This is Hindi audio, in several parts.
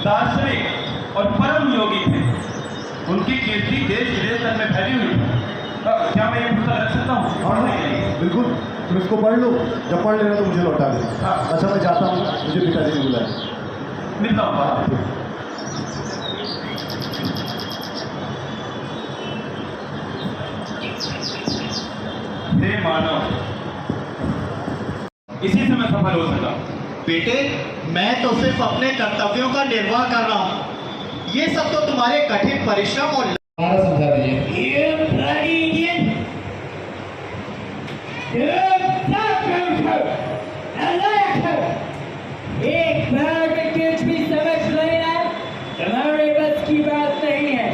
दार्शनिक और परम योगी थे। उनकी कीर्ति देश विदेश तक में फैली हुई है। क्या मैं ये पुस्तक रख सकता हूँ? हाँ बिल्कुल, तुम इसको पढ़ लो, जब पढ़ लेना तो मुझे लौटा दे। अच्छा मैं जाता हूँ, मुझे पिताजी ने बुलाया। मिलता हूँ। हे मानव, इसी से मैं सफल हो सका। बेटे, मैं तो सिर्फ अपने कर्तव्यों का निर्वाह कर रहा हूँ। ये सब तो तुम्हारे कठिन परिश्रम और समझा दीजिए। एक बार में कुछ भी समझ लेना तुम्हारे बस की बात नहीं है।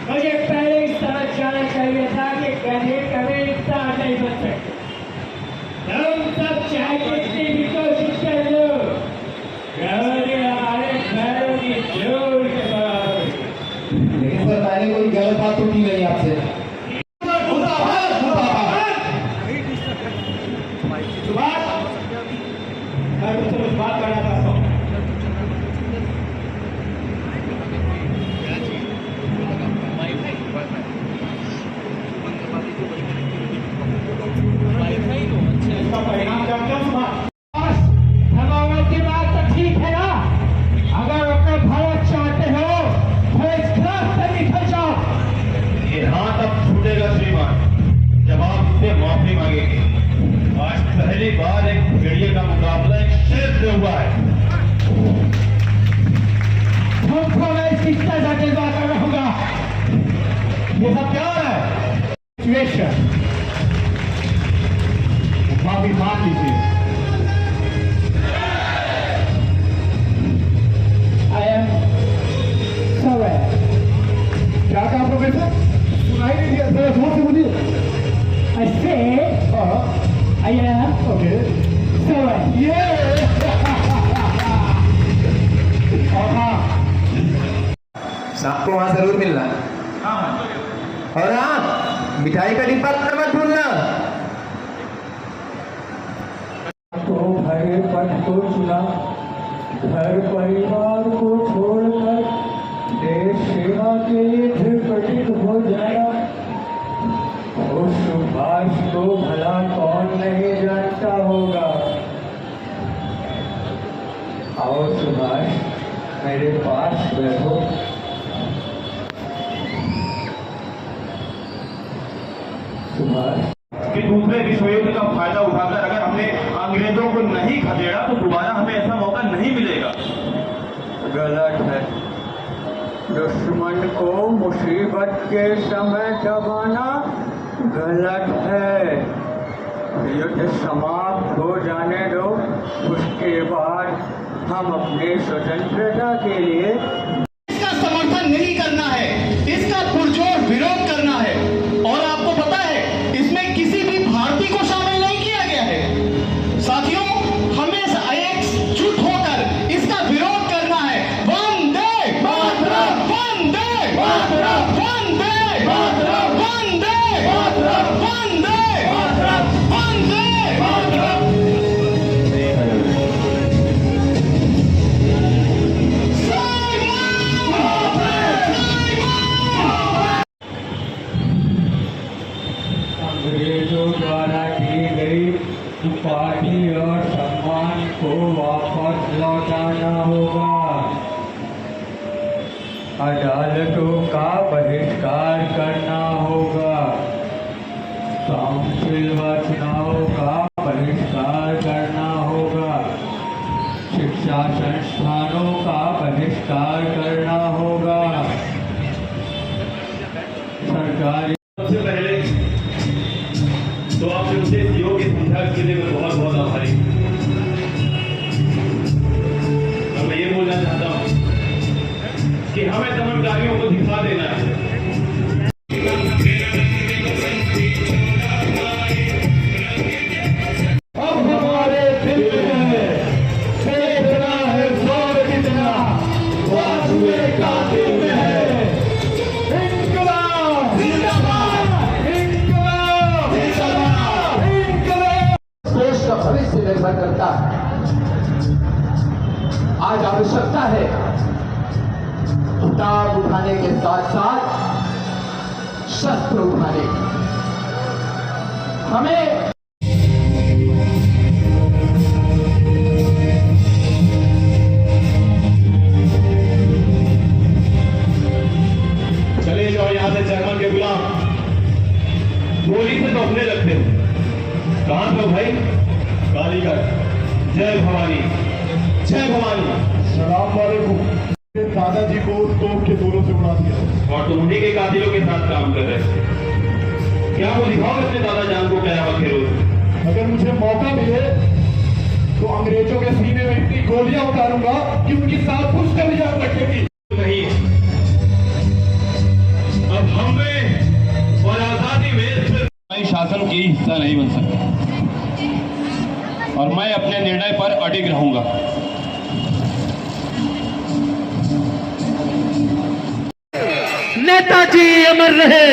मुझे पहले ही समझ जाना चाहिए था कि गधे कभी इंसान नहीं बन सकते। तुम सब चाहे कितनी भी कोशिश कर लो, गधे हमारे पैरों की जोर के बराबर। लेकिन सर मैंने कोई गलत बात तो की नहीं आपसे। मैं तुमसे बात करना चाहता हूँ। इसका परिणाम क्या क्या सुना? भगवान की बात तो ठीक है ना? अगर अपना भारत चाहते हो तो इस क्लास से निकल जाओ। ये हाथ अब छूटेगा श्रीमान जब आप इससे माफी मांगेंगे। आज पहली बार एक भेड़िए का मुकाबला एक शेर से हुआ है। तुमको मैं इसकी सजा दिलवाकर रहूंगा। ये सब क्या है? सिचुएशन माफी मांग लीजिए। I am sorry. क्या कहा प्रोफेसर? सुनाई नहीं दिया, जरा जोर से बोलिए। I said I am okay. sorry. ये आपको वहाँ जरूर मिलना। और हाँ, मिठाई का डिब्बा मत भूलना। तो भरे पथ को चुना, घर परिवार को छोड़कर देश सेवा के लिए दृढ़ हो जाना। उस सुभाष को भला कौन नहीं जानता होगा। आओ सुभाष, मेरे पास बैठो। सुभाष, कि दूसरे विश्व युद्ध का फायदा उठाकर अगर हमने अंग्रेजों को नहीं खदेड़ा तो दोबारा हमें ऐसा मौका नहीं मिलेगा। गलत है। दुश्मन को मुसीबत के समय दबाना गलत है। युद्ध समाप्त हो जाने दो, उसके बाद हम अपनी स्वतंत्रता के लिए इसका समर्थन नहीं करना है, इसका पुरजोर विरोध करना है। और आपको पता है, इसमें किसी भी भारतीय को शामिल नहीं किया गया है। साथियों, हमें एकजुट होकर इसका विरोध करना है। वंदे मातरम, वंदे मातरम, वंदे मातरम, वंदे मातरम, वंदे मातरम, वंदे मातरम। अंग्रेजों द्वारा दी गई उपाधि और सम्मान को वापस लौटाना होगा। अदालतों का बहिष्कार करना होगा। काउंसिल व चुनावों का बहिष्कार करना होगा। शिक्षा संस्थानों का बहिष्कार करना होगा। सरकारी सबसे पहले तो आपने मुझे इस योग्य समझा के लिए मैं बहुत बहुत आभारी हूँ। और मैं ये बोलना चाहता हूँ कि हमें समझदारियों को दिखा देना है। अब हमारे दिल में चेतना है, जोर कितना हुए का दिल में है। इंकलाब जिंदाबाद, इंकलाब जिंदाबाद, आज आवश्यकता है किताब उठाने के साथ साथ शस्त्र उठाने की। हमें चले जाओ यहाँ से जर्मन के गुलाम, गोली से तो अपने लगते हो। कहां पे हो भाई? कालीगढ़। जय भवानी, जय भवानी। सलाम वालेकुम। दादाजी को तोप के दोनों से उड़ा दिया और तुम उन्हीं के कातिलों के साथ काम कर रहे थे। क्या वो दिखाओ अपने दादा जान को क्या वक्त? अगर मुझे मौका मिले तो अंग्रेजों के सीने में इतनी गोलियां उतारूंगा कि उनकी साथ कुछ कर लिया रखेगी। नहीं, अब हम में और आजादी में सिर्फ शासन की हिस्सा नहीं बन सकता और मैं अपने निर्णय पर अडिग रहूंगा। नेताजी अमर रहे,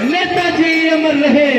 नेताजी अमर रहे।